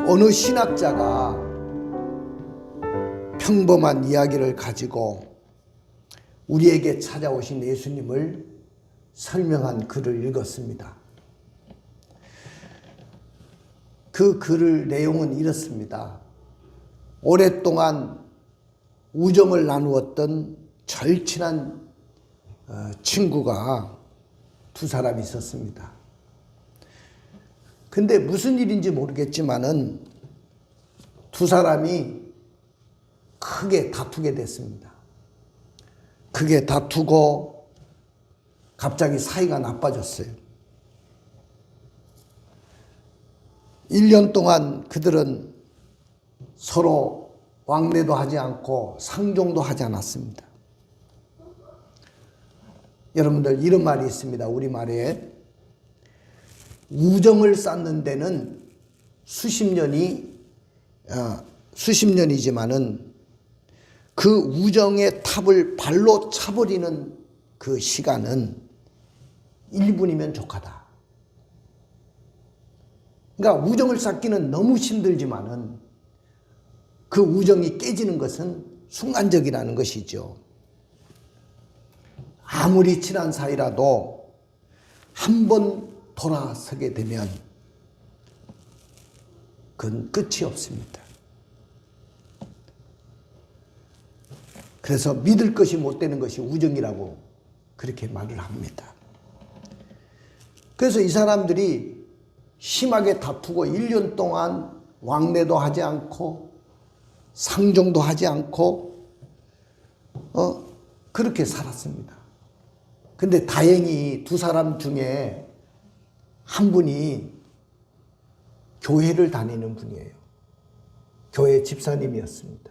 어느 신학자가 평범한 이야기를 가지고 우리에게 찾아오신 예수님을 설명한 글을 읽었습니다. 그 글의 내용은 이렇습니다. 오랫동안 우정을 나누었던 절친한 친구가 두 사람이 있었습니다. 근데 무슨 일인지 모르겠지만은 두 사람이 크게 다투게 됐습니다. 크게 다투고 갑자기 사이가 나빠졌어요. 1년 동안 그들은 서로 왕래도 하지 않고 상종도 하지 않았습니다. 여러분들 이런 말이 있습니다. 우리말에 우정을 쌓는 데는 수십 년이지만은 그 우정의 탑을 발로 차버리는 그 시간은 1분이면 족하다. 그러니까 우정을 쌓기는 너무 힘들지만은 그 우정이 깨지는 것은 순간적이라는 것이죠. 아무리 친한 사이라도 한 번 돌아서게 되면 그건 끝이 없습니다. 그래서 믿을 것이 못 되는 것이 우정이라고 그렇게 말을 합니다. 그래서 이 사람들이 심하게 다투고 1년 동안 왕래도 하지 않고 상종도 하지 않고 그렇게 살았습니다. 근데 다행히 두 사람 중에 한 분이 교회를 다니는 분이에요. 교회 집사님이었습니다.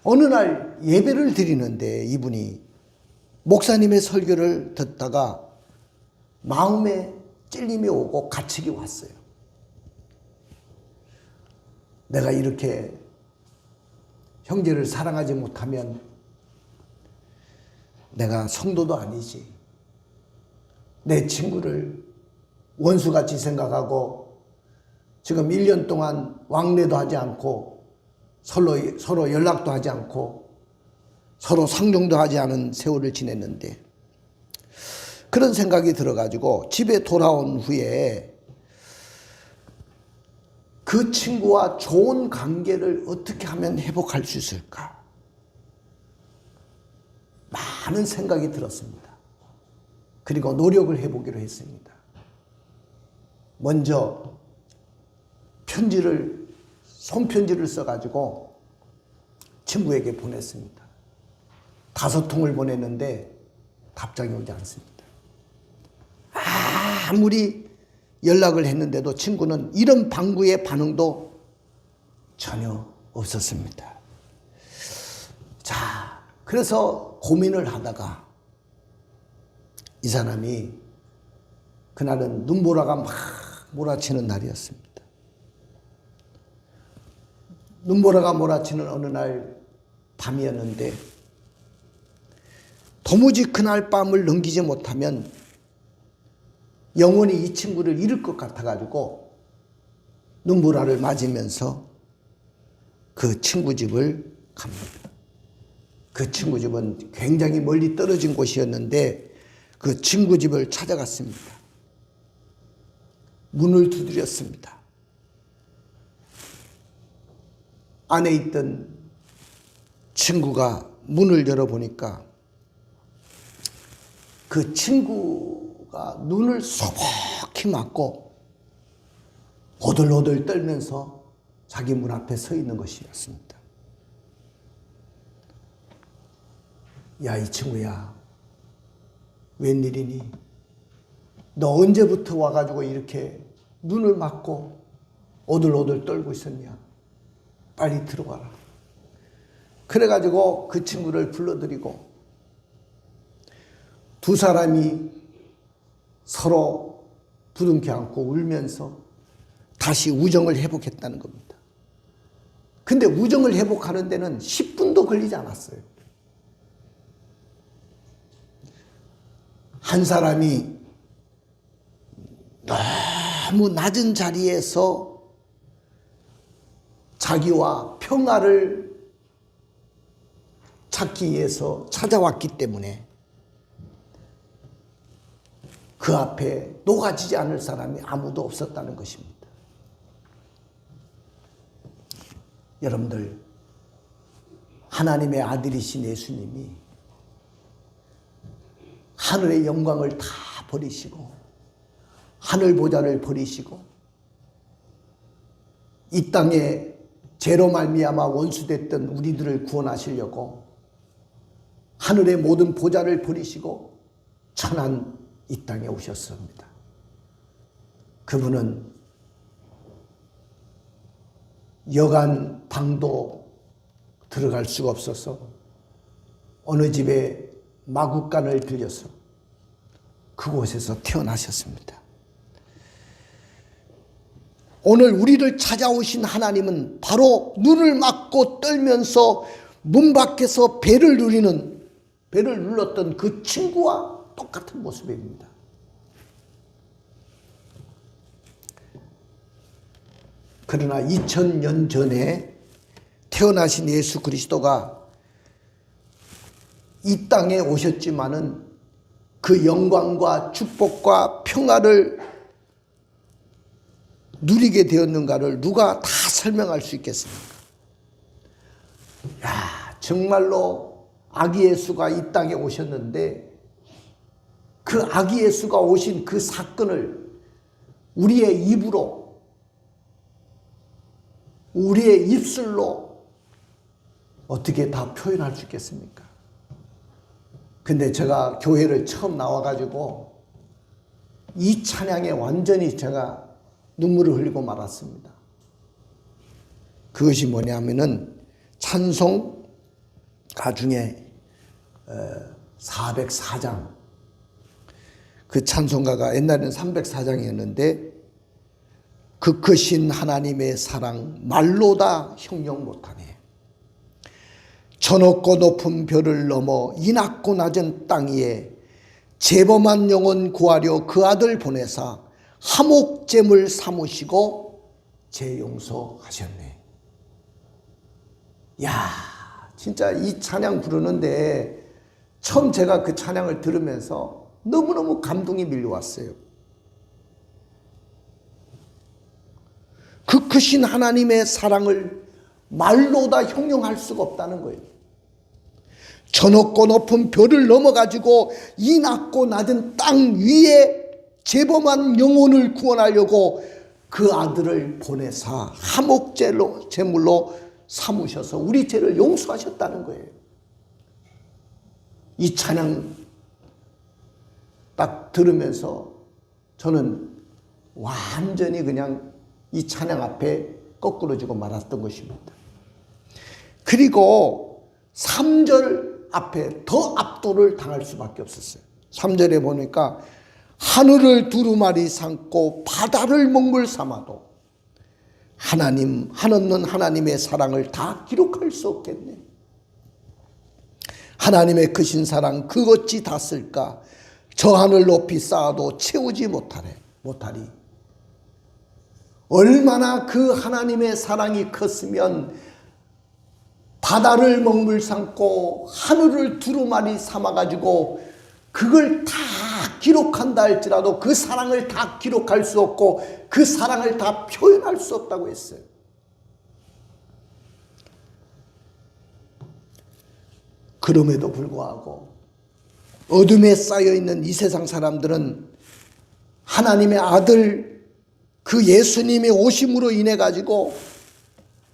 어느 날 예배를 드리는데 이분이 목사님의 설교를 듣다가 마음에 찔림이 오고 갇히기 왔어요. 내가 이렇게 형제를 사랑하지 못하면 내가 성도도 아니지. 내 친구를 원수같이 생각하고 지금 1년 동안 왕래도 하지 않고 서로 연락도 하지 않고 서로 상종도 하지 않은 세월을 지냈는데 그런 생각이 들어가지고 집에 돌아온 후에 그 친구와 좋은 관계를 어떻게 하면 회복할 수 있을까? 많은 생각이 들었습니다. 그리고 노력을 해보기로 했습니다. 먼저 손편지를 써가지고 친구에게 보냈습니다. 5통을 보냈는데 답장이 오지 않습니다. 아무리 연락을 했는데도 친구는 이런 방구의 반응도 전혀 없었습니다. 자, 그래서 고민을 하다가 이 사람이 그날은 눈보라가 막 몰아치는 날이었습니다. 눈보라가 몰아치는 어느 날 밤이었는데 도무지 그날 밤을 넘기지 못하면 영원히 이 친구를 잃을 것 같아가지고 눈보라를 맞으면서 그 친구 집을 갑니다. 그 친구 집은 굉장히 멀리 떨어진 곳이었는데 그 친구 집을 찾아갔습니다. 문을 두드렸습니다. 안에 있던 친구가 문을 열어보니까 그 친구가 눈을 소복히 맞고 오들오들 떨면서 자기 문 앞에 서 있는 것이었습니다. 야, 이 친구야, 웬일이니? 너 언제부터 와가지고 이렇게 눈을 맞고 오들오들 떨고 있었냐? 빨리 들어와라. 그래가지고 그 친구를 불러들이고 두 사람이 서로 부둥켜 안고 울면서 다시 우정을 회복했다는 겁니다. 근데 우정을 회복하는 데는 10분도 걸리지 않았어요. 한 사람이 아무 낮은 자리에서 자기와 평화를 찾기 위해서 찾아왔기 때문에 그 앞에 녹아지지 않을 사람이 아무도 없었다는 것입니다. 여러분들, 하나님의 아들이신 예수님이 하늘의 영광을 다 버리시고 하늘 보좌를 버리시고 이 땅에 죄로 말미암아 원수됐던 우리들을 구원하시려고 하늘의 모든 보좌를 버리시고 천한 이 땅에 오셨습니다. 그분은 여간 방도 들어갈 수가 없어서 어느 집에 마구간을 들여서 그곳에서 태어나셨습니다. 오늘 우리를 찾아오신 하나님은 바로 눈을 막고 떨면서 문 밖에서 배를 눌렀던 그 친구와 똑같은 모습입니다. 그러나 2000년 전에 태어나신 예수 그리스도가 이 땅에 오셨지만은 그 영광과 축복과 평화를 누리게 되었는가를 누가 다 설명할 수 있겠습니까? 야, 정말로 아기 예수가 이 땅에 오셨는데 그 아기 예수가 오신 그 사건을 우리의 입으로, 우리의 입술로 어떻게 다 표현할 수 있겠습니까? 근데 제가 교회를 처음 나와가지고 이 찬양에 완전히 제가 눈물을 흘리고 말았습니다. 그것이 뭐냐면은 찬송가 중에 404장, 그 찬송가가 옛날에는 304장이었는데 그 크신 하나님의 사랑 말로 다 형용 못하네. 저 높고 높은 별을 넘어 이 낮고 낮은 땅 위에 재범한 영혼 구하려 그 아들 보내사 화목제물 삼으시고 재용서하셨네. 야, 진짜 이 찬양 부르는데 처음 제가 그 찬양을 들으면서 너무너무 감동이 밀려왔어요. 그 크신 하나님의 사랑을 말로 다 형용할 수가 없다는 거예요. 저 높고 높은 별을 넘어가지고 이 낮고 낮은 땅 위에 재범한 영혼을 구원하려고 그 아들을 보내사 화목제물로 삼으셔서 우리 죄를 용서하셨다는 거예요. 이 찬양 딱 들으면서 저는 완전히 그냥 이 찬양 앞에 거꾸로지고 말았던 것입니다. 그리고 3절 앞에 더 압도를 당할 수밖에 없었어요. 3절에 보니까 하늘을 두루마리 삼고 바다를 먹물 삼아도 하나님, 한없는 하나님의 사랑을 다 기록할 수 없겠네. 하나님의 크신 사랑 그것이 다 쓸까? 저 하늘 높이 쌓아도 채우지 못하리. 얼마나 그 하나님의 사랑이 컸으면 바다를 먹물 삼고 하늘을 두루마리 삼아가지고 그걸 다 기록한다 할지라도 그 사랑을 다 기록할 수 없고 그 사랑을 다 표현할 수 없다고 했어요. 그럼에도 불구하고 어둠에 쌓여있는 이 세상 사람들은 하나님의 아들 그 예수님의 오심으로 인해 가지고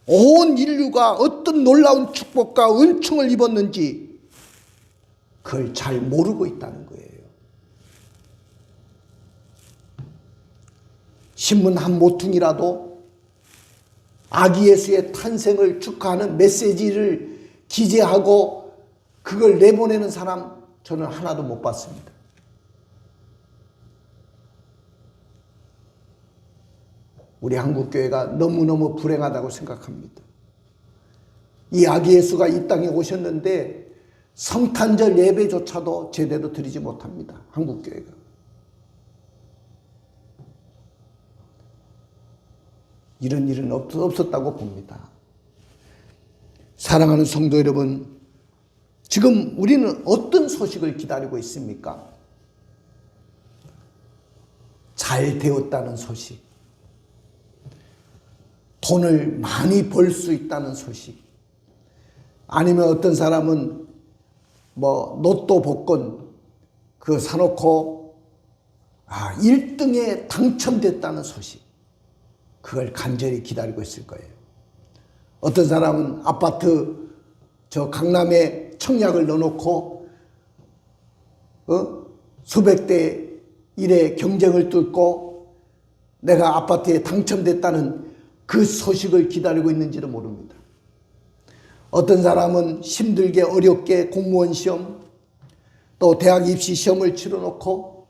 온 인류가 어떤 놀라운 축복과 은총을 입었는지 그걸 잘 모르고 있다는 거예요. 신문 한 모퉁이라도 아기 예수의 탄생을 축하하는 메시지를 기재하고 그걸 내보내는 사람 저는 하나도 못 봤습니다. 우리 한국교회가 너무너무 불행하다고 생각합니다. 이 아기 예수가 이 땅에 오셨는데 성탄절 예배조차도 제대로 드리지 못합니다. 한국교회가. 이런 일은 없었다고 봅니다. 사랑하는 성도 여러분, 지금 우리는 어떤 소식을 기다리고 있습니까? 잘 되었다는 소식, 돈을 많이 벌 수 있다는 소식, 아니면 어떤 사람은 로또 복권 그거 사놓고 1등에 당첨됐다는 소식, 그걸 간절히 기다리고 있을 거예요. 어떤 사람은 아파트 저 강남에 청약을 넣어놓고 수백 대 1의 경쟁을 뚫고 내가 아파트에 당첨됐다는 그 소식을 기다리고 있는지도 모릅니다. 어떤 사람은 힘들게 어렵게 공무원 시험 또 대학 입시 시험을 치러놓고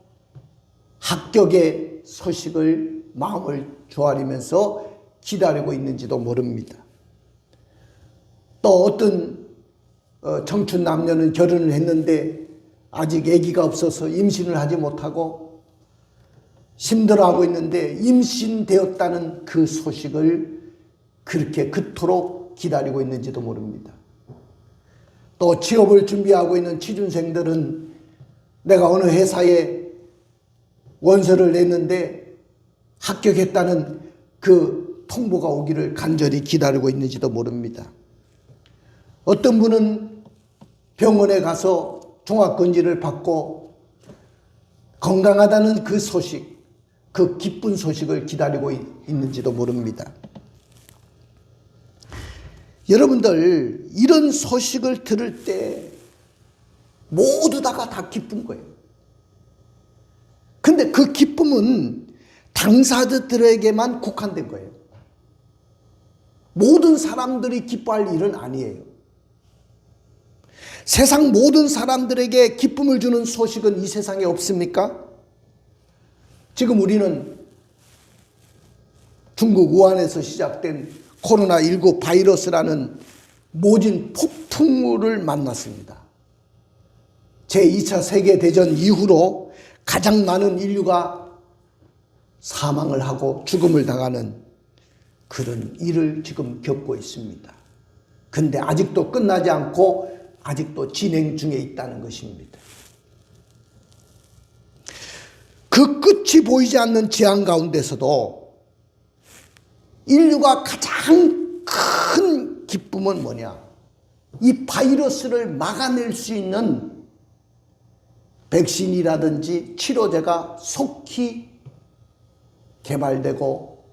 합격의 소식을 마음을 조아리면서 기다리고 있는지도 모릅니다. 또 어떤 청춘 남녀는 결혼을 했는데 아직 아기가 없어서 임신을 하지 못하고 힘들어하고 있는데 임신되었다는 그 소식을 그렇게 그토록 기다리고 있는지도 모릅니다. 또 취업을 준비하고 있는 취준생들은 내가 어느 회사에 원서를 냈는데 합격했다는 그 통보가 오기를 간절히 기다리고 있는지도 모릅니다. 어떤 분은 병원에 가서 종합검진을 받고 건강하다는 그 소식, 그 기쁜 소식을 기다리고 있는지도 모릅니다. 여러분들, 이런 소식을 들을 때 모두 다 기쁜 거예요. 근데 그 기쁨은 당사자들에게만 국한된 거예요. 모든 사람들이 기뻐할 일은 아니에요. 세상 모든 사람들에게 기쁨을 주는 소식은 이 세상에 없습니까? 지금 우리는 중국 우한에서 시작된 코로나19 바이러스라는 모진 폭풍우를 만났습니다. 제2차 세계대전 이후로 가장 많은 인류가 사망을 하고 죽음을 당하는 그런 일을 지금 겪고 있습니다. 근데 아직도 끝나지 않고 아직도 진행 중에 있다는 것입니다. 그 끝이 보이지 않는 재앙 가운데서도 인류가 가장 큰 기쁨은 뭐냐? 이 바이러스를 막아낼 수 있는 백신이라든지 치료제가 속히 개발되고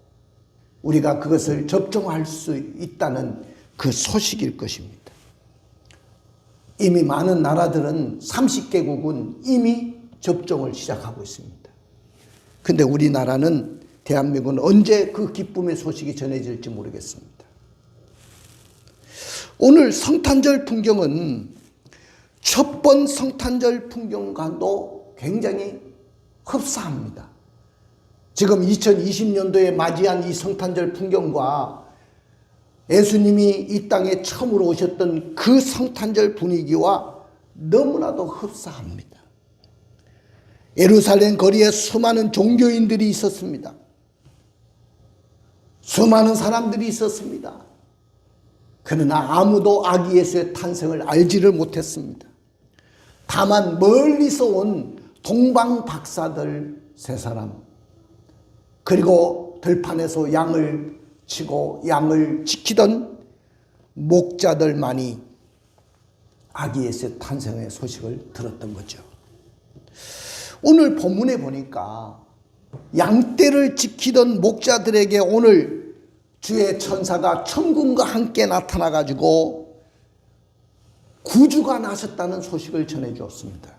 우리가 그것을 접종할 수 있다는 그 소식일 것입니다. 이미 많은 나라들은 30개국은 이미 접종을 시작하고 있습니다. 근데 우리나라는, 대한민국은 언제 그 기쁨의 소식이 전해질지 모르겠습니다. 오늘 성탄절 풍경은 첫 번 성탄절 풍경과도 굉장히 흡사합니다. 지금 2020년도에 맞이한 이 성탄절 풍경과 예수님이 이 땅에 처음으로 오셨던 그 성탄절 분위기와 너무나도 흡사합니다. 예루살렘 거리에 수많은 종교인들이 있었습니다. 수많은 사람들이 있었습니다. 그러나 아무도 아기 예수의 탄생을 알지를 못했습니다. 다만 멀리서 온 동방 박사들 세 사람, 그리고 들판에서 양을 치고 양을 지키던 목자들만이 아기 예수의 탄생의 소식을 들었던 거죠. 오늘 본문에 보니까 양떼를 지키던 목자들에게 오늘 주의 천사가 천군과 함께 나타나 가지고 구주가 나셨다는 소식을 전해 주었습니다.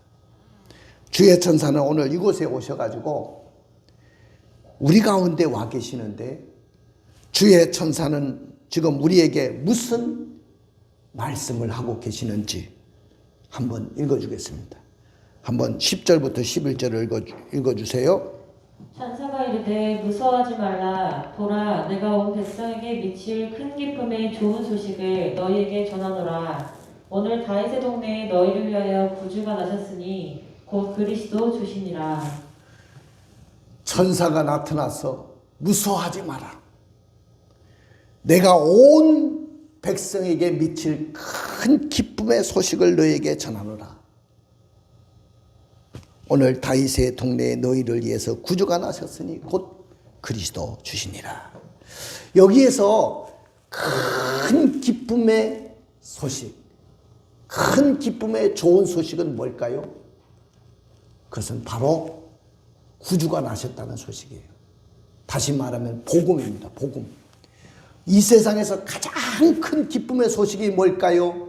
주의 천사는 오늘 이곳에 오셔 가지고 우리 가운데 와 계시는데, 주의 천사는 지금 우리에게 무슨 말씀을 하고 계시는지 한번 읽어주겠습니다. 한번 10절부터 11절을 읽어주세요. 천사가 이르되 무서워하지 말라. 보라, 내가 온 백성에게 미칠 큰 기쁨의 좋은 소식을 너희에게 전하노라. 오늘 다윗의 동네에 너희를 위하여 구주가 나셨으니 곧 그리스도 주시니라. 천사가 나타나서 무서워하지 마라. 내가 온 백성에게 미칠 큰 기쁨의 소식을 너에게 전하노라. 오늘 다윗의 동네에 너희를 위해서 구주가 나셨으니 곧 그리스도 주시니라. 여기에서 큰 기쁨의 소식, 큰 기쁨의 좋은 소식은 뭘까요? 그것은 바로 구주가 나셨다는 소식이에요. 다시 말하면 복음입니다. 복음. 이 세상에서 가장 큰 기쁨의 소식이 뭘까요?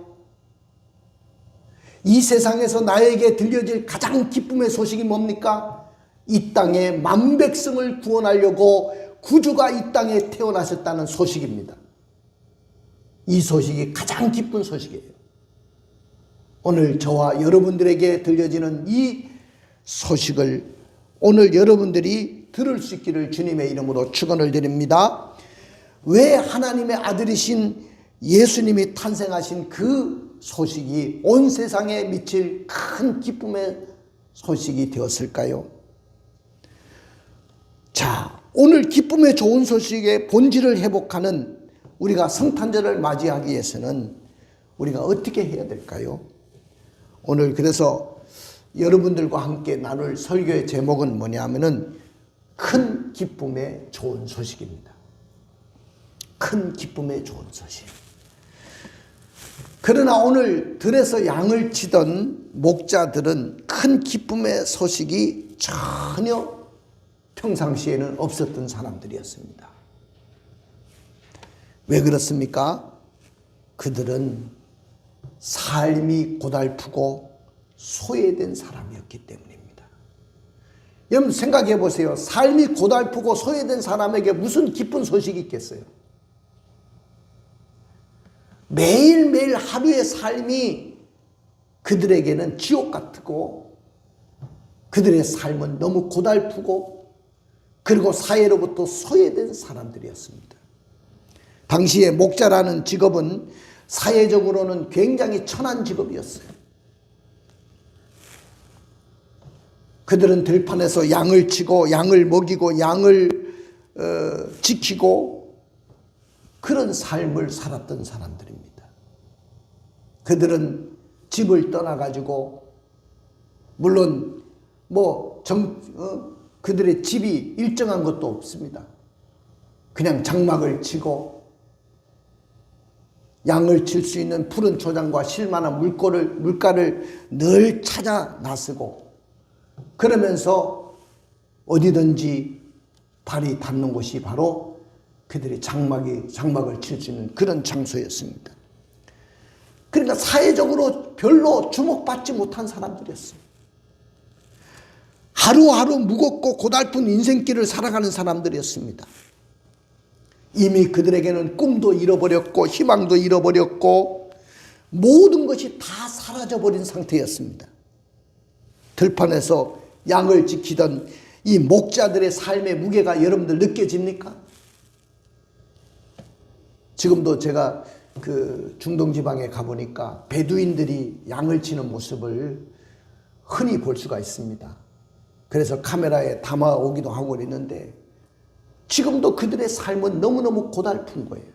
이 세상에서 나에게 들려질 가장 기쁨의 소식이 뭡니까? 이 땅에 만백성을 구원하려고 구주가 이 땅에 태어나셨다는 소식입니다. 이 소식이 가장 기쁜 소식이에요. 오늘 저와 여러분들에게 들려지는 이 소식을 오늘 여러분들이 들을 수 있기를 주님의 이름으로 축원을 드립니다. 왜 하나님의 아들이신 예수님이 탄생하신 그 소식이 온 세상에 미칠 큰 기쁨의 소식이 되었을까요? 자, 오늘 기쁨의 좋은 소식의 본질을 회복하는 우리가 성탄절을 맞이하기 위해서는 우리가 어떻게 해야 될까요? 오늘 그래서 여러분들과 함께 나눌 설교의 제목은 뭐냐면은 큰 기쁨의 좋은 소식입니다. 큰 기쁨의 좋은 소식. 그러나 오늘 들에서 양을 치던 목자들은 큰 기쁨의 소식이 전혀 평상시에는 없었던 사람들이었습니다. 왜 그렇습니까? 그들은 삶이 고달프고 소외된 사람이었기 때문입니다. 여러분 생각해 보세요. 삶이 고달프고 소외된 사람에게 무슨 기쁜 소식이 있겠어요? 매일매일 하루의 삶이 그들에게는 지옥 같고 그들의 삶은 너무 고달프고 그리고 사회로부터 소외된 사람들이었습니다. 당시에 목자라는 직업은 사회적으로는 굉장히 천한 직업이었어요. 그들은 들판에서 양을 치고 양을 먹이고 양을 지키고 그런 삶을 살았던 사람들입니다. 그들은 집을 떠나가지고 물론 그들의 집이 일정한 것도 없습니다. 그냥 장막을 치고 양을 칠 수 있는 푸른 초장과 쉴만한 물가를 늘 찾아 나서고 그러면서 어디든지 발이 닿는 곳이 바로 그들의 장막을 칠 수 있는 그런 장소였습니다. 그러니까 사회적으로 별로 주목받지 못한 사람들이었어요. 하루하루 무겁고 고달픈 인생길을 살아가는 사람들이었습니다. 이미 그들에게는 꿈도 잃어버렸고 희망도 잃어버렸고 모든 것이 다 사라져버린 상태였습니다. 들판에서 양을 지키던 이 목자들의 삶의 무게가 여러분들 느껴집니까? 지금도 제가 그 중동 지방에 가보니까 베두인들이 양을 치는 모습을 흔히 볼 수가 있습니다. 그래서 카메라에 담아오기도 하고 그랬는데 지금도 그들의 삶은 너무너무 고달픈 거예요.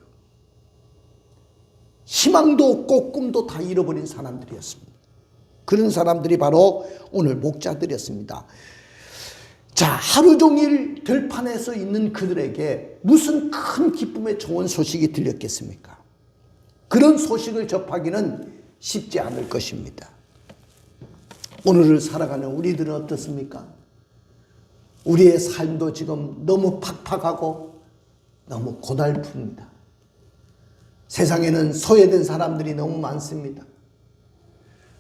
희망도 없고 꿈도 다 잃어버린 사람들이었습니다. 그런 사람들이 바로 오늘 목자들이었습니다. 자, 하루 종일 들판에서 있는 그들에게 무슨 큰 기쁨의 좋은 소식이 들렸겠습니까? 그런 소식을 접하기는 쉽지 않을 것입니다. 오늘을 살아가는 우리들은 어떻습니까? 우리의 삶도 지금 너무 팍팍하고 너무 고달픕니다. 세상에는 소외된 사람들이 너무 많습니다.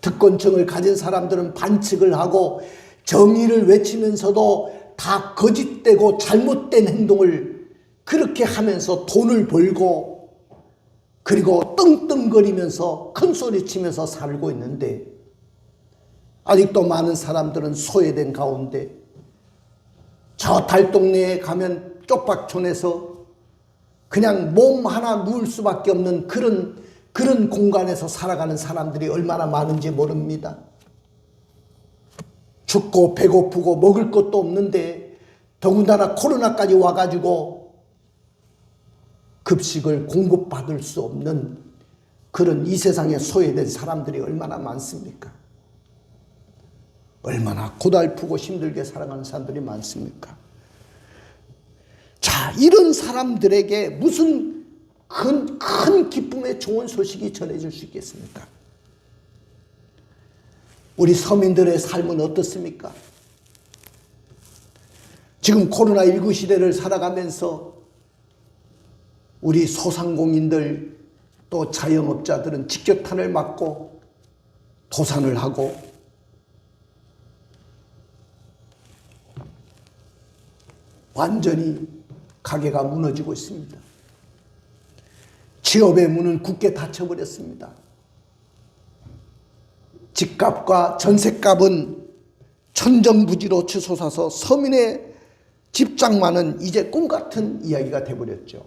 특권층을 가진 사람들은 반칙을 하고 정의를 외치면서도 다 거짓되고 잘못된 행동을 그렇게 하면서 돈을 벌고 그리고 떵떵거리면서 큰소리치면서 살고 있는데 아직도 많은 사람들은 소외된 가운데 저 달동네에 가면 쪽박촌에서 그냥 몸 하나 누울 수밖에 없는 그런 공간에서 살아가는 사람들이 얼마나 많은지 모릅니다. 춥고 배고프고 먹을 것도 없는데 더군다나 코로나까지 와가지고 급식을 공급받을 수 없는 그런 이 세상에 소외된 사람들이 얼마나 많습니까? 얼마나 고달프고 힘들게 살아가는 사람들이 많습니까? 자, 이런 사람들에게 무슨 큰 기쁨의 좋은 소식이 전해질 수 있겠습니까? 우리 서민들의 삶은 어떻습니까? 지금 코로나19 시대를 살아가면서 우리 소상공인들 또 자영업자들은 직격탄을 맞고 도산을 하고 완전히 가게가 무너지고 있습니다. 취업의 문은 굳게 닫혀버렸습니다. 집값과 전셋값은 천정부지로 치솟아서 서민의 집장만은 이제 꿈같은 이야기가 돼버렸죠.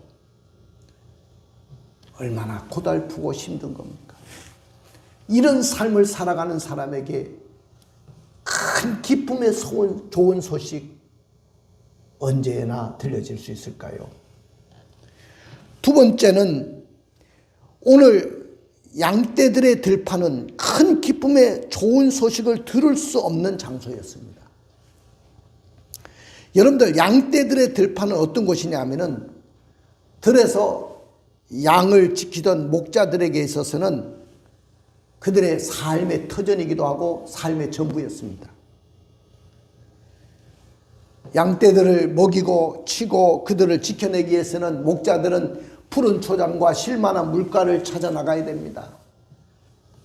얼마나 고달프고 힘든 겁니까? 이런 삶을 살아가는 사람에게 큰 기쁨의 좋은 소식 언제나 들려질 수 있을까요? 두 번째는 오늘 양떼들의 들판은 큰 기쁨의 좋은 소식을 들을 수 없는 장소였습니다. 여러분들, 양떼들의 들판은 어떤 곳이냐 하면은 들에서 양을 지키던 목자들에게 있어서는 그들의 삶의 터전이기도 하고 삶의 전부였습니다. 양떼들을 먹이고 치고 그들을 지켜내기 위해서는 목자들은 푸른 초장과 쉴만한 물가를 찾아 나가야 됩니다.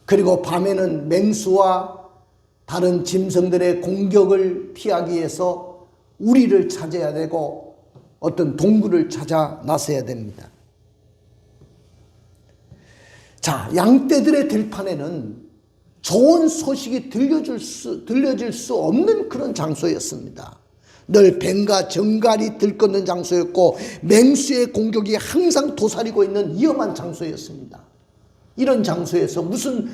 그리고 밤에는 맹수와 다른 짐승들의 공격을 피하기 위해서 우리를 찾아야 되고 어떤 동굴을 찾아 나서야 됩니다. 자, 양떼들의 들판에는 좋은 소식이 들려질 수 없는 그런 장소였습니다. 늘 뱀과 정갈이 들끓는 장소였고 맹수의 공격이 항상 도사리고 있는 위험한 장소였습니다. 이런 장소에서 무슨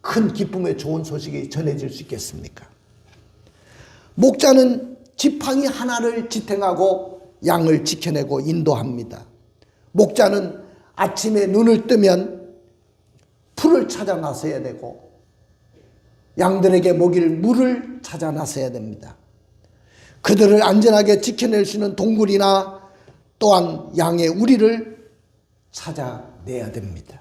큰 기쁨의 좋은 소식이 전해질 수 있겠습니까? 목자는 지팡이 하나를 지탱하고 양을 지켜내고 인도합니다. 목자는 아침에 눈을 뜨면 풀을 찾아 나서야 되고 양들에게 먹일 물을 찾아 나서야 됩니다. 그들을 안전하게 지켜낼 수 있는 동굴이나 또한 양의 우리를 찾아내야 됩니다.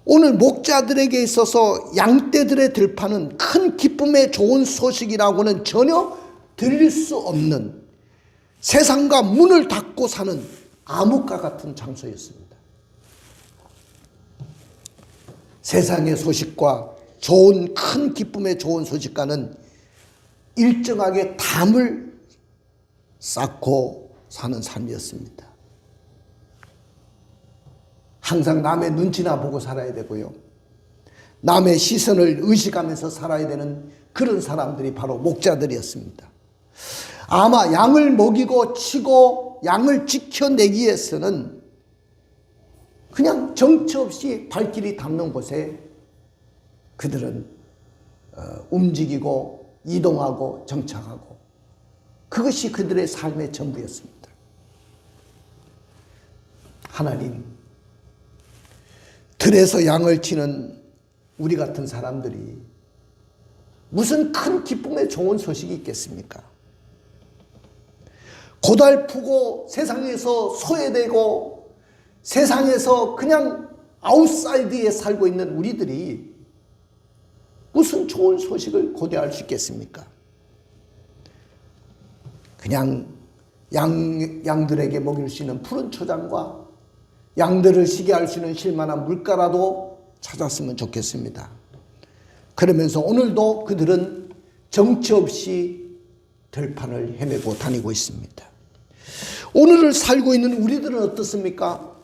오늘 목자들에게 있어서 양떼들의 들판은 큰 기쁨의 좋은 소식이라고는 전혀 들릴 수 없는 세상과 문을 닫고 사는 암흑과 같은 장소였습니다. 세상의 소식과 좋은 큰 기쁨의 좋은 소식과는 일정하게 담을 쌓고 사는 삶이었습니다. 항상 남의 눈치나 보고 살아야 되고요. 남의 시선을 의식하면서 살아야 되는 그런 사람들이 바로 목자들이었습니다. 아마 양을 먹이고 치고 양을 지켜내기 위해서는 그냥 정처 없이 발길이 닿는 곳에 그들은 움직이고 이동하고 정착하고 그것이 그들의 삶의 전부였습니다. 하나님, 들에서 양을 치는 우리 같은 사람들이 무슨 큰 기쁨의 좋은 소식이 있겠습니까? 고달프고 세상에서 소외되고 세상에서 그냥 아웃사이드에 살고 있는 우리들이 무슨 좋은 소식을 고대할 수 있겠습니까? 그냥 양들에게 먹일 수 있는 푸른 초장과 양들을 쉬게 할 수 있는 쉴만한 물가라도 찾았으면 좋겠습니다. 그러면서 오늘도 그들은 정처 없이 들판을 헤매고 다니고 있습니다. 오늘을 살고 있는 우리들은 어떻습니까?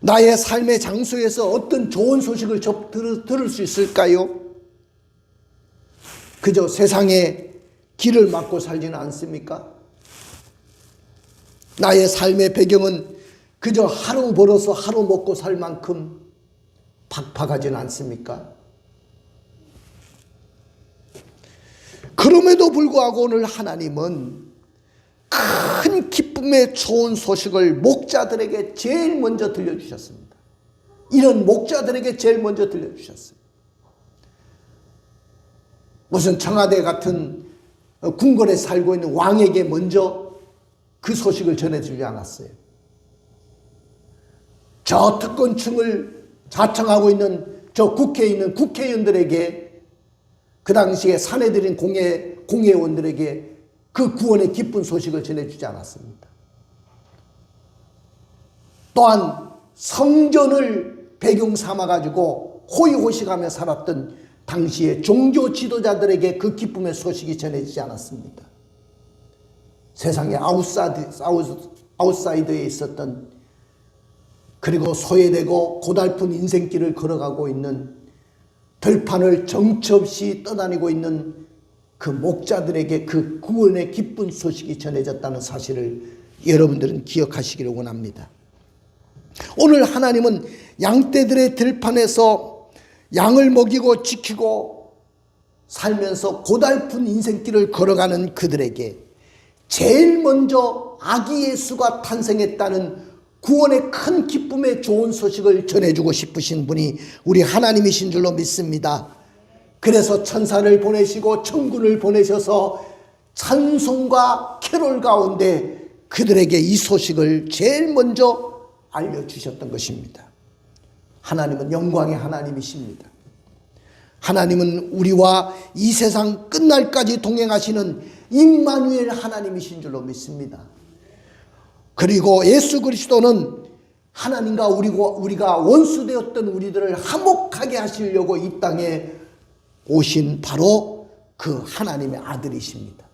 나의 삶의 장소에서 어떤 좋은 소식을 들을 수 있을까요? 그저 세상에 길을 막고 살지는 않습니까? 나의 삶의 배경은 그저 하루 벌어서 하루 먹고 살 만큼 팍팍하지는 않습니까? 그럼에도 불구하고 오늘 하나님은 큰 기쁨의 좋은 소식을 목자들에게 제일 먼저 들려주셨습니다. 이런 목자들에게 제일 먼저 들려주셨어요. 무슨 청와대 같은 궁궐에 살고 있는 왕에게 먼저 그 소식을 전해주지 않았어요. 저 특권층을 자청하고 있는 저 국회에 있는 국회의원들에게, 그 당시에 사내들인 공회의원들에게 그 구원의 기쁜 소식을 전해주지 않았습니다. 또한 성전을 배경 삼아가지고 호의호식하며 살았던 당시의 종교 지도자들에게 그 기쁨의 소식이 전해지지 않았습니다. 세상의 아웃사이드에 있었던, 그리고 소외되고 고달픈 인생길을 걸어가고 있는, 들판을 정처 없이 떠다니고 있는 그 목자들에게 그 구원의 기쁜 소식이 전해졌다는 사실을 여러분들은 기억하시기를 원합니다. 오늘 하나님은 양떼들의 들판에서 양을 먹이고 지키고 살면서 고달픈 인생길을 걸어가는 그들에게 제일 먼저 아기 예수가 탄생했다는 구원의 큰 기쁨의 좋은 소식을 전해주고 싶으신 분이 우리 하나님이신 줄로 믿습니다. 그래서 천사를 보내시고 천군을 보내셔서 찬송과 캐롤 가운데 그들에게 이 소식을 제일 먼저 알려주셨던 것입니다. 하나님은 영광의 하나님이십니다. 하나님은 우리와 이 세상 끝날까지 동행하시는 임마누엘 하나님이신 줄로 믿습니다. 그리고 예수 그리스도는 하나님과 우리가 원수되었던 우리들을 화목하게 하시려고 이 땅에 오신 바로 그 하나님의 아들이십니다.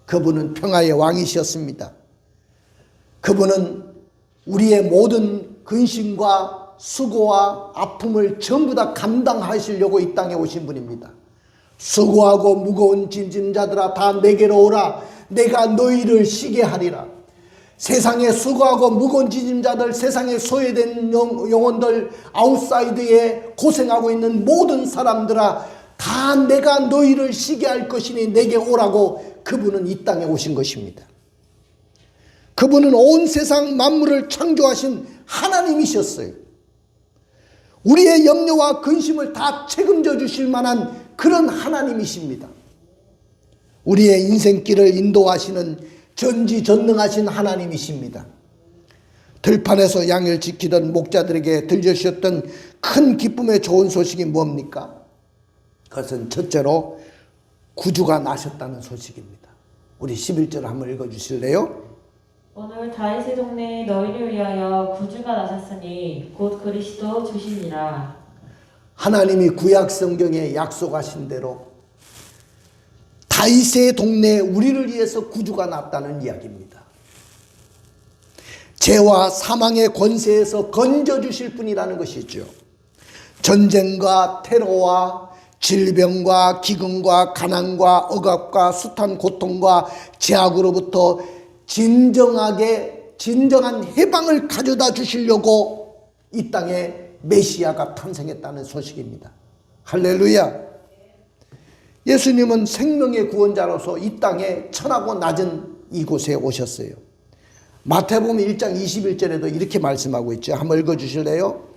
그분은 평화의 왕이셨습니다. 그분은 우리의 모든 근심과 수고와 아픔을 전부 다 감당하시려고 이 땅에 오신 분입니다. 수고하고 무거운 짐진 자들아 다 내게로 오라. 내가 너희를 쉬게 하리라. 세상에 수고하고 무거운 짐진 자들, 세상에 소외된 영혼들, 아웃사이드에 고생하고 있는 모든 사람들아 다 내가 너희를 쉬게 할 것이니 내게 오라고 그분은 이 땅에 오신 것입니다. 그분은 온 세상 만물을 창조하신 하나님이셨어요. 우리의 염려와 근심을 다 책임져 주실 만한 그런 하나님이십니다. 우리의 인생길을 인도하시는 전지전능하신 하나님이십니다. 들판에서 양을 지키던 목자들에게 들려주셨던 큰 기쁨의 좋은 소식이 뭡니까? 그것은 첫째로 구주가 나셨다는 소식입니다. 우리 11절 한번 읽어주실래요? 오늘 다윗의 동네에 너희를 위하여 구주가 나셨으니 곧 그리스도 주시니라. 하나님이 구약 성경에 약속하신 대로 다윗의 동네에 우리를 위해서 구주가 났다는 이야기입니다. 죄와 사망의 권세에서 건져주실 분이라는 것이죠. 전쟁과 테러와 질병과 기근과 가난과 억압과 숱한 고통과 제약으로부터 진정한 해방을 가져다 주시려고 이 땅에 메시아가 탄생했다는 소식입니다. 할렐루야. 예수님은 생명의 구원자로서 이 땅에 천하고 낮은 이곳에 오셨어요. 마태복음 1장 21절에도 이렇게 말씀하고 있죠. 한번 읽어주실래요?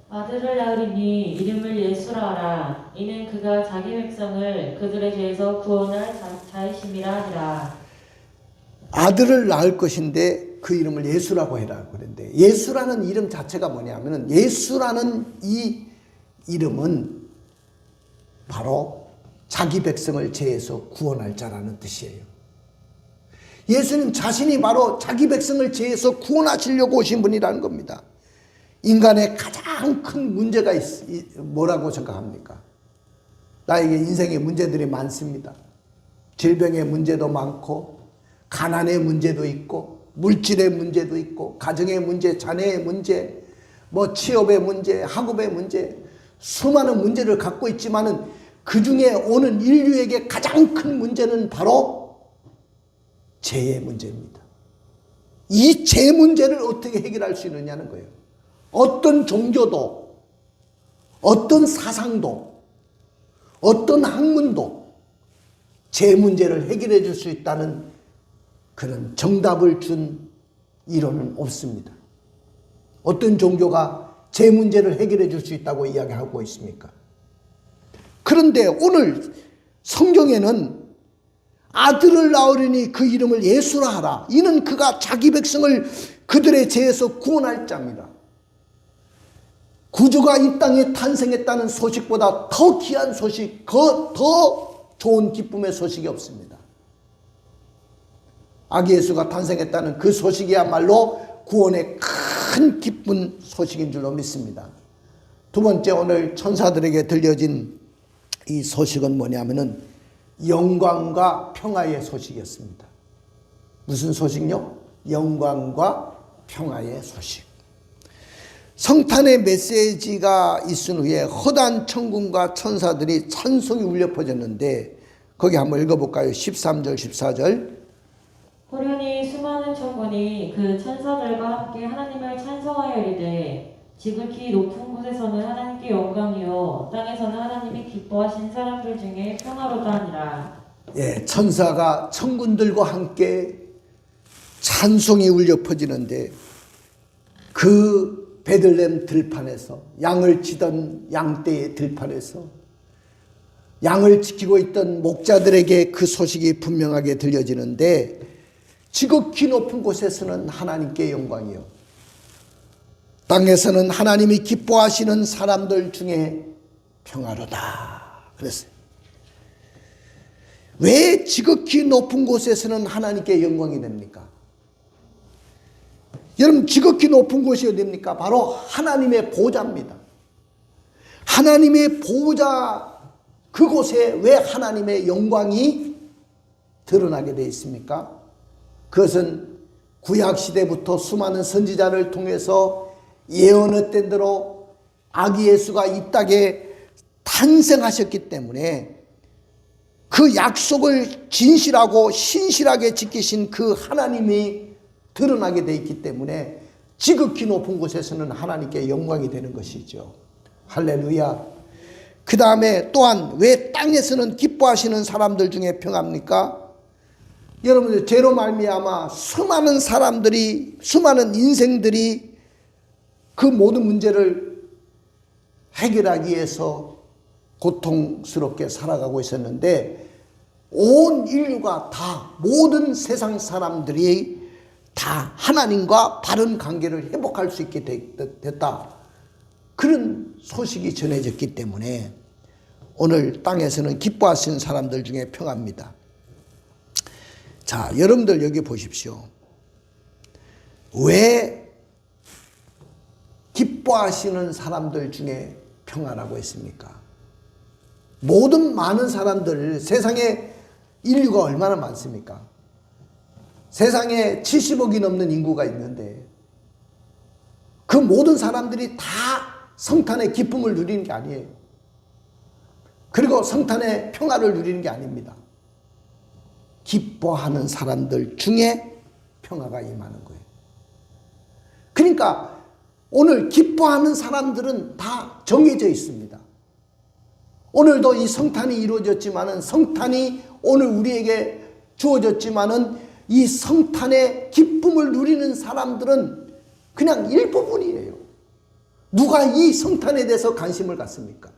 아들을 낳으리니 이름을 예수라 하라. 이는 그가 자기 백성을 그들의 죄에서 구원할 자이심이라 하니라. 아들을 낳을 것인데 그 이름을 예수라고 해라 그랬는데, 예수라는 이름 자체가 뭐냐면은, 예수라는 이 이름은 바로 자기 백성을 죄에서 구원할 자라는 뜻이에요. 예수님 자신이 바로 자기 백성을 죄에서 구원하시려고 오신 분이라는 겁니다. 인간의 가장 큰 문제가 뭐라고 생각합니까? 나에게 인생의 문제들이 많습니다. 질병의 문제도 많고, 가난의 문제도 있고, 물질의 문제도 있고, 가정의 문제, 자녀의 문제, 취업의 문제, 학업의 문제, 수많은 문제를 갖고 있지만은 그 중에 오는 인류에게 가장 큰 문제는 바로 죄의 문제입니다. 이 죄 문제를 어떻게 해결할 수 있느냐는 거예요. 어떤 종교도, 어떤 사상도, 어떤 학문도 죄 문제를 해결해 줄 수 있다는 그런 정답을 준 이론은 없습니다. 어떤 종교가 제 문제를 해결해 줄 수 있다고 이야기하고 있습니까? 그런데 오늘 성경에는 아들을 낳으려니 그 이름을 예수라 하라. 이는 그가 자기 백성을 그들의 죄에서 구원할 자입니다. 구주가 이 땅에 탄생했다는 소식보다 더 귀한 소식, 더 좋은 기쁨의 소식이 없습니다. 아기 예수가 탄생했다는 그 소식이야말로 구원의 큰 기쁜 소식인 줄로 믿습니다. 두 번째, 오늘 천사들에게 들려진 이 소식은 뭐냐면은 영광과 평화의 소식이었습니다. 무슨 소식요? 영광과 평화의 소식. 성탄의 메시지가 있은 후에 허다한 천군과 천사들이 찬송이 울려 퍼졌는데, 거기 한번 읽어볼까요? 13절 14절. 호련히 수많은 천군이 그 천사들과 함께 하나님을 찬송하여 이르되 지극히 높은 곳에서는 하나님께 영광이요 땅에서는 하나님이 기뻐하신 사람들 중에 평화로다 하니라. 예, 천사가 천군들과 함께 찬송이 울려 퍼지는데, 그 베들레헴 들판에서, 양을 치던 양떼의 들판에서 양을 지키고 있던 목자들에게 그 소식이 분명하게 들려지는데, 지극히 높은 곳에서는 하나님께 영광이요 땅에서는 하나님이 기뻐하시는 사람들 중에 평화로다 그랬어요. 왜 지극히 높은 곳에서는 하나님께 영광이 됩니까? 여러분, 지극히 높은 곳이 어디입니까? 바로 하나님의 보좌입니다. 하나님의 보좌, 그곳에 왜 하나님의 영광이 드러나게 되어 있습니까? 그것은 구약시대부터 수많은 선지자를 통해서 예언했던 대로 아기 예수가 이 땅에 탄생하셨기 때문에 그 약속을 진실하고 신실하게 지키신 그 하나님이 드러나게 되어 있기 때문에 지극히 높은 곳에서는 하나님께 영광이 되는 것이죠. 할렐루야. 그 다음에 또한 왜 땅에서는 기뻐하시는 사람들 중에 평합니까? 여러분들, 죄로 말미암아 수많은 사람들이, 수많은 인생들이 그 모든 문제를 해결하기 위해서 고통스럽게 살아가고 있었는데, 온 인류가 다, 모든 세상 사람들이 다 하나님과 바른 관계를 회복할 수 있게 됐다. 그런 소식이 전해졌기 때문에 오늘 땅에서는 기뻐하시는 사람들 중에 평합니다. 자, 여러분들 여기 보십시오. 왜 기뻐하시는 사람들 중에 평화라고 했습니까? 모든 많은 사람들, 세상에 인류가 얼마나 많습니까? 세상에 70억이 넘는 인구가 있는데 그 모든 사람들이 다 성탄의 기쁨을 누리는 게 아니에요. 그리고 성탄의 평화를 누리는 게 아닙니다. 기뻐하는 사람들 중에 평화가 임하는 거예요. 그러니까 오늘 기뻐하는 사람들은 다 정해져 있습니다. 오늘도 이 성탄이 이루어졌지만은, 성탄이 오늘 우리에게 주어졌지만은, 이 성탄의 기쁨을 누리는 사람들은 그냥 일부분이에요. 누가 이 성탄에 대해서 관심을 갖습니까?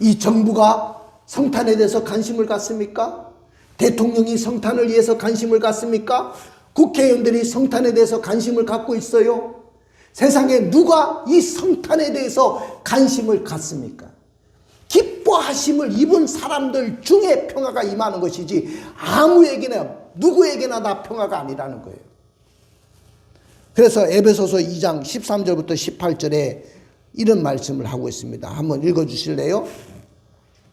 이 정부가 성탄에 대해서 관심을 갖습니까? 대통령이 성탄을 위해서 관심을 갖습니까? 국회의원들이 성탄에 대해서 관심을 갖고 있어요? 세상에 누가 이 성탄에 대해서 관심을 갖습니까? 기뻐하심을 입은 사람들 중에 평화가 임하는 것이지 아무에게나, 누구에게나 다 평화가 아니라는 거예요. 그래서 에베소서 2장 13절부터 18절에 이런 말씀을 하고 있습니다. 한번 읽어주실래요?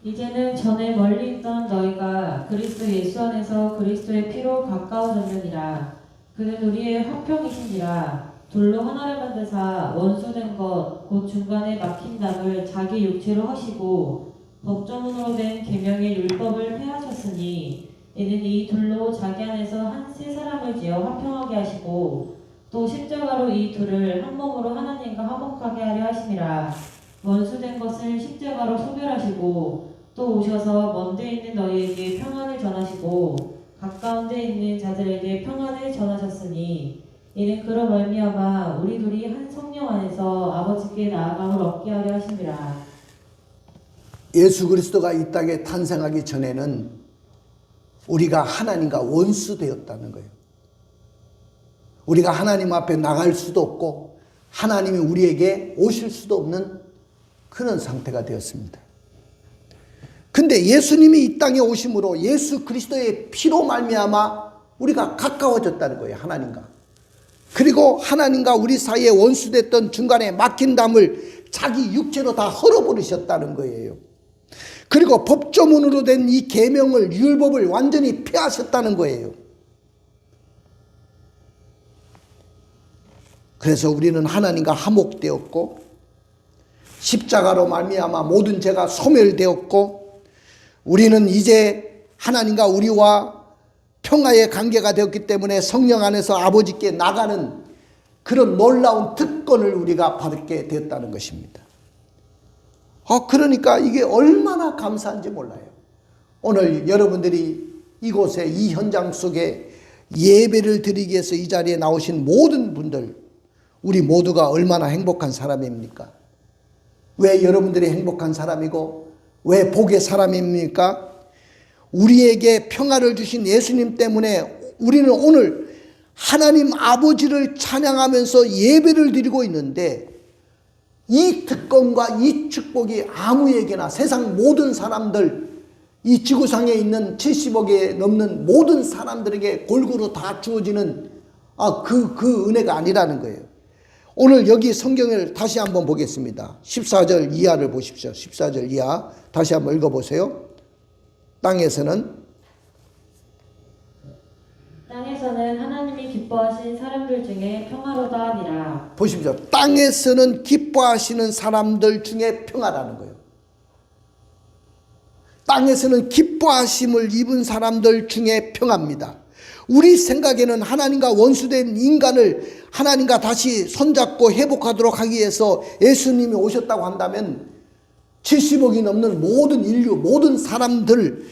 이제는 전에 멀리 있던 너희가 그리스도 예수 안에서 그리스도의 피로 가까워졌느니라. 그는 우리의 화평이신지라. 돌로 하나를 만드사 원수된 것 곧 중간에 막힌 담을 자기 육체로 하시고 법조문으로 된 계명의 율법을 폐하셨으니, 이는 이 둘로 자기 안에서 한 세 사람을 지어 화평하게 하시고 또 십자가로 이 둘을 한 몸으로 하나님과 화목하게 하려 하심이라. 원수된 것을 십자가로 소멸하시고 또 오셔서 먼 데 있는 너희에게 평안을 전하시고 가까운 데 있는 자들에게 평안을 전하셨으니 이는 그로 말미암아 우리 둘이 한 성령 안에서 아버지께 나아감을 얻게 하려 하심이라. 예수 그리스도가 이 땅에 탄생하기 전에는 우리가 하나님과 원수 되었다는 거예요. 우리가 하나님 앞에 나갈 수도 없고 하나님이 우리에게 오실 수도 없는 그런 상태가 되었습니다. 근데 예수님이 이 땅에 오심으로 예수 그리스도의 피로 말미암아 우리가 가까워졌다는 거예요, 하나님과. 그리고 하나님과 우리 사이에 원수됐던 중간에 막힌 담을 자기 육체로 다 헐어버리셨다는 거예요. 그리고 법조문으로 된 이 계명을, 율법을 완전히 폐하셨다는 거예요. 그래서 우리는 하나님과 화목되었고 십자가로 말미암아 모든 죄가 소멸되었고 우리는 이제 하나님과 우리와 평화의 관계가 되었기 때문에 성령 안에서 아버지께 나가는 그런 놀라운 특권을 우리가 받게 되었다는 것입니다. 그러니까 이게 얼마나 감사한지 몰라요. 오늘 여러분들이 이곳에 이 현장 속에 예배를 드리기 위해서 이 자리에 나오신 모든 분들, 우리 모두가 얼마나 행복한 사람입니까? 왜 여러분들이 행복한 사람이고 왜 복의 사람입니까? 우리에게 평화를 주신 예수님 때문에 우리는 오늘 하나님 아버지를 찬양하면서 예배를 드리고 있는데 이 특권과 이 축복이 아무에게나 세상 모든 사람들, 이 지구상에 있는 70억에 넘는 모든 사람들에게 골고루 다 주어지는 그 은혜가 아니라는 거예요. 오늘 여기 성경을 다시 한번 보겠습니다. 14절 이하를 보십시오. 14절 이하 다시 한번 읽어보세요. 땅에서는 하나님이 기뻐하신 사람들 중에 평화로다 하니라. 보십시오. 땅에서는 기뻐하시는 사람들 중에 평화라는 거예요. 땅에서는 기뻐하심을 입은 사람들 중에 평화입니다. 우리 생각에는 하나님과 원수된 인간을 하나님과 다시 손잡고 회복하도록 하기 위해서 예수님이 오셨다고 한다면 70억이 넘는 모든 인류, 모든 사람들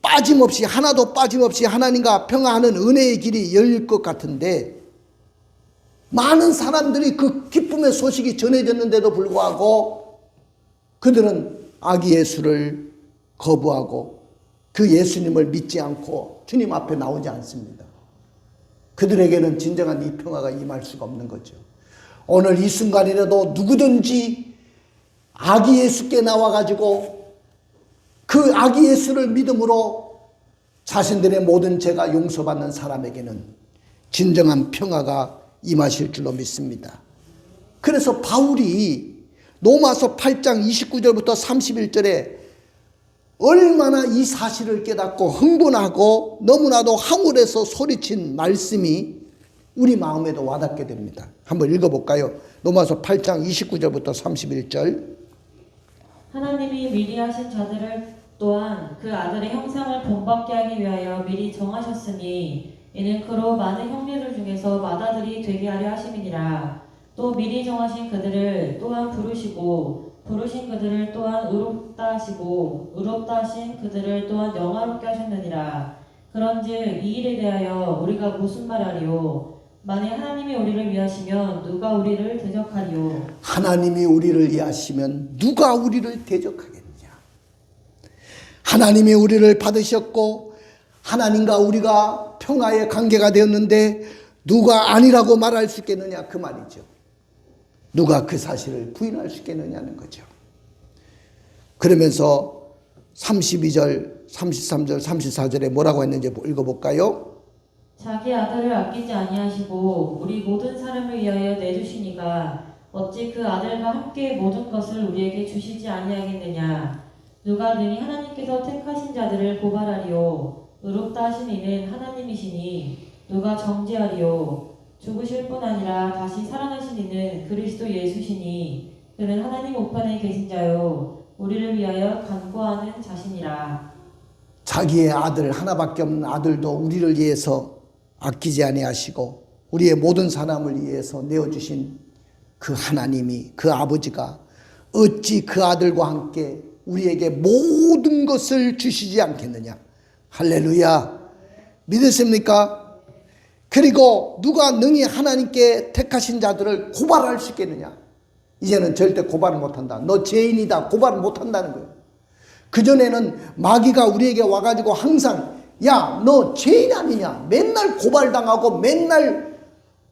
빠짐없이, 하나도 빠짐없이 하나님과 평화하는 은혜의 길이 열릴 것 같은데 많은 사람들이 그 기쁨의 소식이 전해졌는데도 불구하고 그들은 아기 예수를 거부하고 그 예수님을 믿지 않고 주님 앞에 나오지 않습니다. 그들에게는 진정한 이 평화가 임할 수가 없는 거죠. 오늘 이 순간이라도 누구든지 아기 예수께 나와가지고 그 아기 예수를 믿음으로 자신들의 모든 죄가 용서받는 사람에게는 진정한 평화가 임하실 줄로 믿습니다. 그래서 바울이 로마서 8장 29절부터 31절에 얼마나 이 사실을 깨닫고 흥분하고 너무나도 황홀해서 소리친 말씀이 우리 마음에도 와닿게 됩니다. 한번 읽어볼까요? 로마서 8장 29절부터 31절. 하나님이 미리 하신 자들을 또한 그 아들의 형상을 본받게 하기 위하여 미리 정하셨으니 이는 그로 많은 형제들 중에서 맏아들이 되게 하려 하심이니라. 또 미리 정하신 그들을 또한 부르시고 부르신 그들을 또한 의롭다 하시고 의롭다 하신 그들을 또한 영화롭게 하셨느니라. 그런즉 이 일에 대하여 우리가 무슨 말하리요? 만일 하나님이 우리를 위하시면 누가 우리를 대적하리요? 하나님이 우리를 위하시면 누가 우리를 대적하겠느냐? 하나님이 우리를 받으셨고 하나님과 우리가 평화의 관계가 되었는데 누가 아니라고 말할 수 있겠느냐 그 말이죠. 누가 그 사실을 부인할 수 있겠느냐는 거죠. 그러면서 32절, 33절, 34절에 뭐라고 했는지 읽어볼까요? 자기 아들을 아끼지 아니하시고 우리 모든 사람을 위하여 내주시니가 어찌 그 아들과 함께 모든 것을 우리에게 주시지 아니하겠느냐. 누가 능히 하나님께서 택하신 자들을 고발하리요? 의롭다 하신 이는 하나님이시니 누가 정죄하리요? 죽으실 뿐 아니라 다시 살아나신 이는 그리스도 예수시니 그는 하나님 우편에 계신 자요 우리를 위하여 간구하는 자신이라. 자기의 아들 하나밖에 없는 아들도 우리를 위해서 아끼지 아니하시고 우리의 모든 사람을 위해서 내어주신 그 하나님이, 그 아버지가 어찌 그 아들과 함께 우리에게 모든 것을 주시지 않겠느냐. 할렐루야. 믿으십니까? 그리고 누가 능히 하나님께 택하신 자들을 고발할 수 있겠느냐? 이제는 절대 고발을 못한다. 너 죄인이다. 고발을 못한다는 거예요. 그전에는 마귀가 우리에게 와가지고 항상 야, 너 죄인 아니냐? 맨날 고발당하고 맨날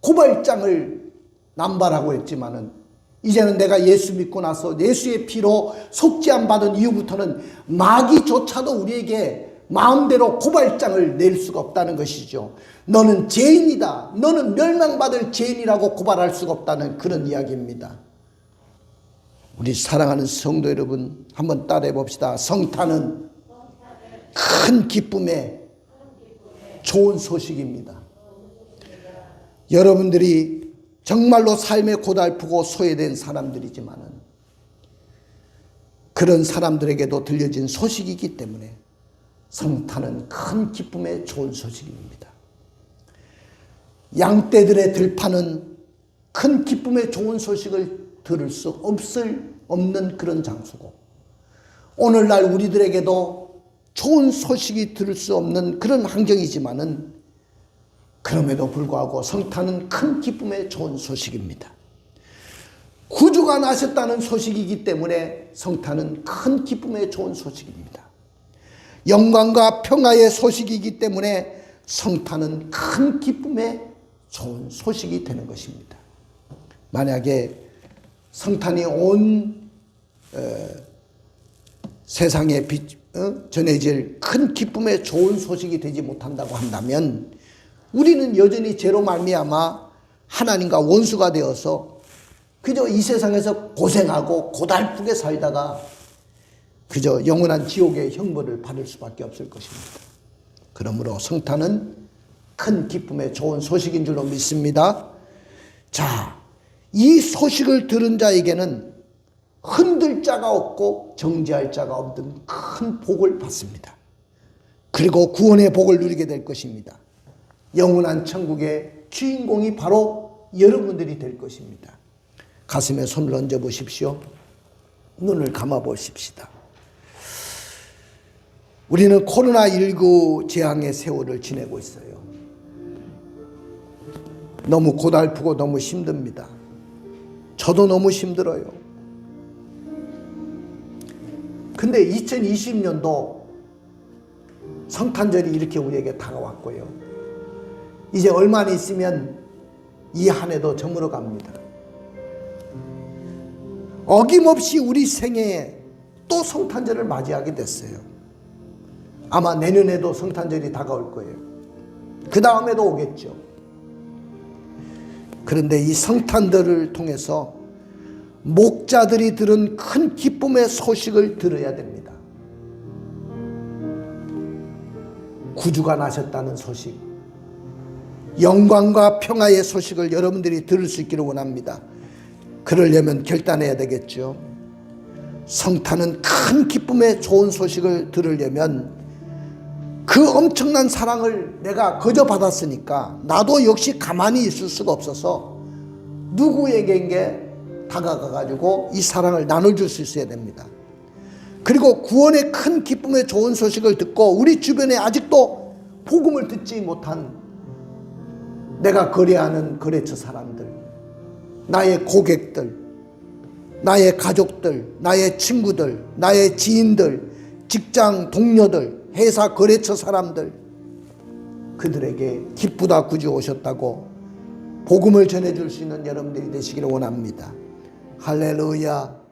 고발장을 남발하고 했지만은 이제는 내가 예수 믿고 나서 예수의 피로 속죄함 받은 이후부터는 마귀조차도 우리에게 마음대로 고발장을 낼 수가 없다는 것이죠. 너는 죄인이다. 너는 멸망받을 죄인이라고 고발할 수가 없다는 그런 이야기입니다. 우리 사랑하는 성도 여러분, 한번 따라해 봅시다. 성탄은 큰 기쁨의 좋은 소식입니다. 여러분들이 정말로 삶에 고달프고 소외된 사람들이지만은 그런 사람들에게도 들려진 소식이기 때문에 성탄은 큰 기쁨의 좋은 소식입니다. 양떼들의 들판은 큰 기쁨의 좋은 소식을 들을 수 없는 그런 장소고, 오늘날 우리들에게도 좋은 소식이 들을 수 없는 그런 환경이지만은 그럼에도 불구하고 성탄은 큰 기쁨의 좋은 소식입니다. 구주가 나셨다는 소식이기 때문에 성탄은 큰 기쁨의 좋은 소식입니다. 영광과 평화의 소식이기 때문에 성탄은 큰 기쁨의 좋은 소식이 되는 것입니다. 만약에 성탄이 온 세상에 전해질 큰 기쁨의 좋은 소식이 되지 못한다고 한다면 우리는 여전히 죄로 말미암아 하나님과 원수가 되어서 그저 이 세상에서 고생하고 고달프게 살다가 그저 영원한 지옥의 형벌을 받을 수밖에 없을 것입니다. 그러므로 성탄은 큰 기쁨의 좋은 소식인 줄로 믿습니다. 자, 이 소식을 들은 자에게는 흔들 자가 없고 정죄할 자가 없는 큰 복을 받습니다. 그리고 구원의 복을 누리게 될 것입니다. 영원한 천국의 주인공이 바로 여러분들이 될 것입니다. 가슴에 손을 얹어 보십시오. 눈을 감아 보십시다. 우리는 코로나19 재앙의 세월을 지내고 있어요. 너무 고달프고 너무 힘듭니다. 저도 너무 힘들어요. 근데 2020년도 성탄절이 이렇게 우리에게 다가왔고요. 이제 얼마 안 있으면 이 한 해도 저물어 갑니다. 어김없이 우리 생애에 또 성탄절을 맞이하게 됐어요. 아마 내년에도 성탄절이 다가올 거예요. 그 다음에도 오겠죠. 그런데 이 성탄절을 통해서 목자들이 들은 큰 기쁨의 소식을 들어야 됩니다. 구주가 나셨다는 소식, 영광과 평화의 소식을 여러분들이 들을 수 있기를 원합니다. 그러려면 결단해야 되겠죠. 성탄은 큰 기쁨의 좋은 소식을 들으려면 그 엄청난 사랑을 내가 거저 받았으니까 나도 역시 가만히 있을 수가 없어서 누구에게 다가가가지고 이 사랑을 나눠줄 수 있어야 됩니다. 그리고 구원의 큰 기쁨의 좋은 소식을 듣고 우리 주변에 아직도 복음을 듣지 못한 내가 거래하는 거래처 사람들, 나의 고객들, 나의 가족들, 나의 친구들, 나의 지인들, 직장 동료들, 회사 거래처 사람들, 그들에게 기쁘다 구주 오셨다고 복음을 전해줄 수 있는 여러분들이 되시기를 원합니다. 할렐루야.